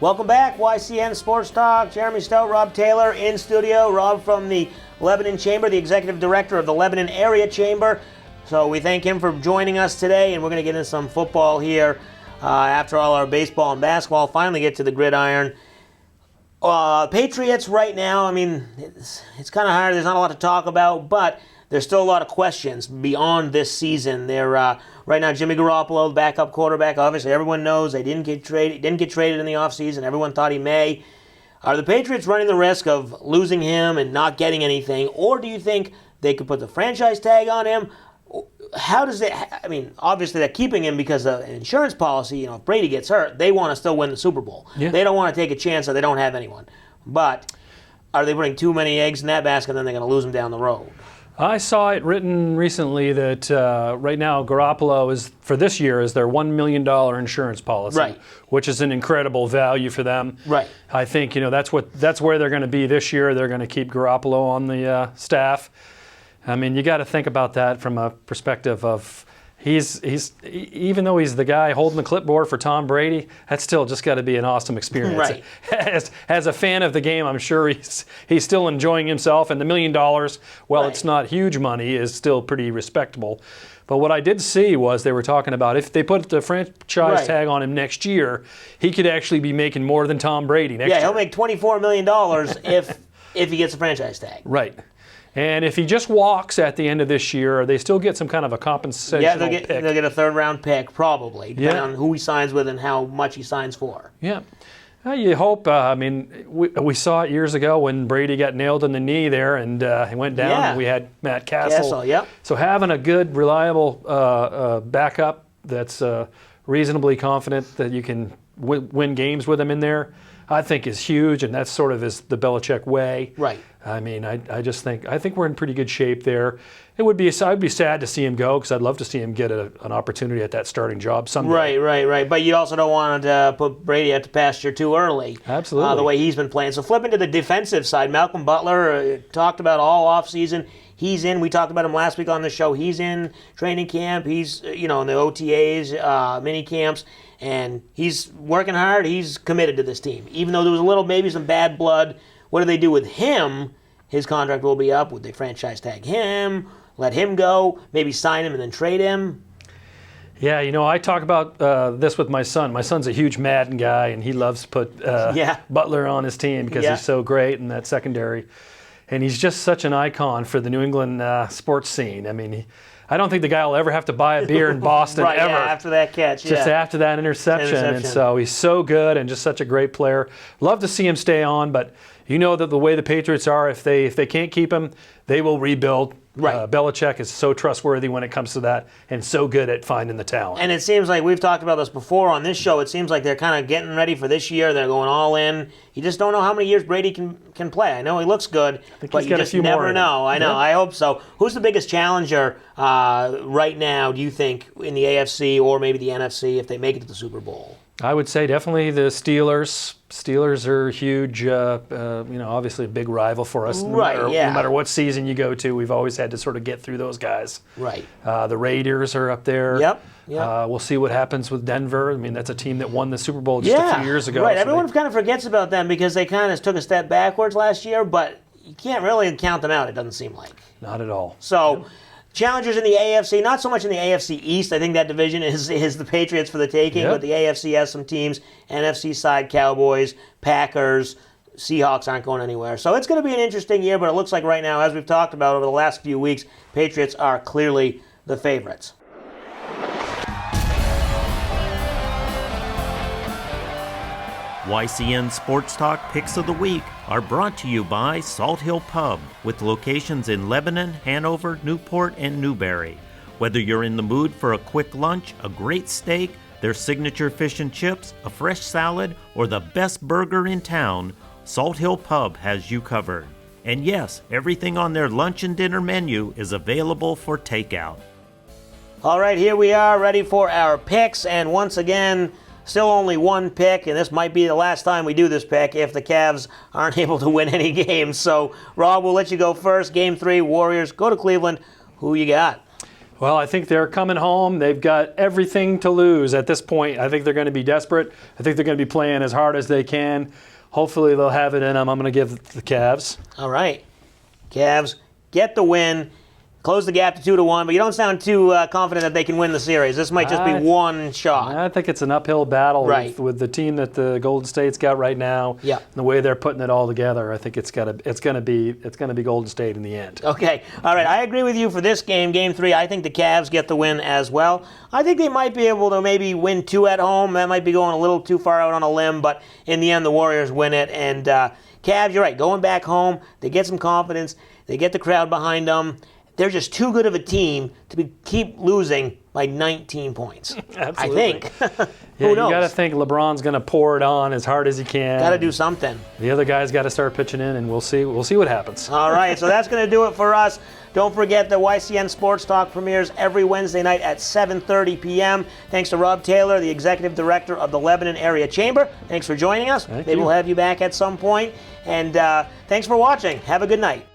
Welcome back, YCN Sports Talk. Jeremy Stout, Rob Taylor in studio. Rob from the Lebanon Chamber, the executive director of the Lebanon Area Chamber. So we thank him for joining us today, and we're going to get into some football here after all our baseball and basketball. Finally get to the gridiron. Patriots right now, I mean, it's kind of hard. There's not a lot to talk about, but there's still a lot of questions beyond this season. They're right now, Jimmy Garoppolo, the backup quarterback. Obviously, everyone knows they didn't get traded in the offseason. Everyone thought he may. Are the Patriots running the risk of losing him and not getting anything, or do you think they could put the franchise tag on him? How does it? I mean, obviously they're keeping him because of an insurance policy. You know, if Brady gets hurt, they want to still win the Super Bowl. Yeah. They don't want to take a chance that they don't have anyone. But are they putting too many eggs in that basket, and then they're going to lose him down the road? I saw it written recently that right now Garoppolo is, for this year, is their $1 million insurance policy, right, which is an incredible value for them. Right. I think that's where they're going to be this year. They're going to keep Garoppolo on the staff. I mean, you got to think about that from a perspective of he's even though he's the guy holding the clipboard for Tom Brady, that's still just got to be an awesome experience. Right. As a fan of the game, I'm sure he's still enjoying himself, and the $1 million, well, right, it's not huge money, is still pretty respectable. But what I did see was they were talking about if they put the franchise right tag on him next year, he could actually be making more than Tom Brady next year. Yeah, he'll make $24 million if he gets a franchise tag. Right. And if he just walks at the end of this year, they still get some kind of a compensation pick. They'll get a third-round pick, probably, depending on who he signs with and how much he signs for. Yeah. You hope. I mean, we saw it years ago when Brady got nailed in the knee there and he went down, and we had Matt Castle. Yep. So having a good, reliable backup that's reasonably confident that you can win games with him in there, I think is huge, and that sort of is the Belichick way. Right. I mean, I think we're in pretty good shape there. I'd be sad to see him go because I'd love to see him get an opportunity at that starting job someday. Right. But you also don't want to put Brady out to pasture too early. Absolutely. The way he's been playing. So flipping to the defensive side, Malcolm Butler talked about all offseason. He's in. We talked about him last week on the show. He's in training camp. He's in the OTAs, mini camps. And he's working hard. He's committed to this team. Even though there was maybe some bad blood, what do they do with him? His contract will be up. Would they franchise tag him, let him go, maybe sign him and then trade him? Yeah, I talk about this with my son. My son's a huge Madden guy, and he loves to put Butler on his team because he's so great in that secondary. And he's just such an icon for the New England sports scene. I mean, I don't think the guy will ever have to buy a beer in Boston right, ever. Yeah, after that catch. Just after that interception. And so he's so good and just such a great player. Love to see him stay on, but you know that the way the Patriots are, if they can't keep him, they will rebuild. Right. Belichick is so trustworthy when it comes to that and so good at finding the talent. And it seems like we've talked about this before on this show. It seems like they're kind of getting ready for this year. They're going all in. You just don't know how many years Brady can play. I know he looks good, but you just never know. I know. I hope so. Who's the biggest challenger right now, do you think, in the AFC or maybe the NFC if they make it to the Super Bowl? I would say definitely the Steelers. Steelers are huge, obviously a big rival for us. No matter what season you go to, we've always had to sort of get through those guys. Right. The Raiders are up there. Yep. We'll see what happens with Denver. I mean, that's a team that won the Super Bowl just a few years ago. Right. So everyone kind of forgets about them because they kind of took a step backwards last year, but you can't really count them out, it doesn't seem like. Not at all. So... Challengers in the AFC, not so much in the AFC East. I think that division is the Patriots for the taking, but the AFC has some teams. NFC side, Cowboys, Packers, Seahawks aren't going anywhere. So it's going to be an interesting year, but it looks like right now, as we've talked about over the last few weeks, Patriots are clearly the favorites. YCN Sports Talk Picks of the Week are brought to you by Salt Hill Pub, with locations in Lebanon, Hanover, Newport, and Newberry. Whether you're in the mood for a quick lunch, a great steak, their signature fish and chips, a fresh salad, or the best burger in town, Salt Hill Pub has you covered. And yes, everything on their lunch and dinner menu is available for takeout. All right, here we are, ready for our picks, and once again, still only one pick, and this might be the last time we do this pick if the Cavs aren't able to win any games. So, Rob, we'll let you go first. Game 3, Warriors go to Cleveland. Who you got? Well, I think they're coming home. They've got everything to lose at this point. I think they're going to be desperate. I think they're going to be playing as hard as they can. Hopefully they'll have it in them. I'm going to give the Cavs. All right. Cavs get the win. Close the gap to 2-1, but you don't sound too confident that they can win the series. This might just be one shot. I think it's an uphill battle with the team that the Golden State's got right now. Yeah. And the way they're putting it all together, I think it's going to be Golden State in the end. Okay. All right. I agree with you for this game, Game 3. I think the Cavs get the win as well. I think they might be able to maybe win 2 at home. That might be going a little too far out on a limb, but in the end, the Warriors win it. And Cavs, you're right. Going back home, they get some confidence. They get the crowd behind them. They're just too good of a team to keep losing by 19 points. Absolutely. I think. Who knows? You got to think LeBron's going to pour it on as hard as he can. Got to do something. The other guys got to start pitching in, and we'll see what happens. All right, so that's going to do it for us. Don't forget the YCN Sports Talk premieres every Wednesday night at 7:30 p.m. Thanks to Rob Taylor, the Executive Director of the Lebanon Area Chamber. Thanks for joining us. Maybe we'll have you back at some point. And thanks for watching. Have a good night.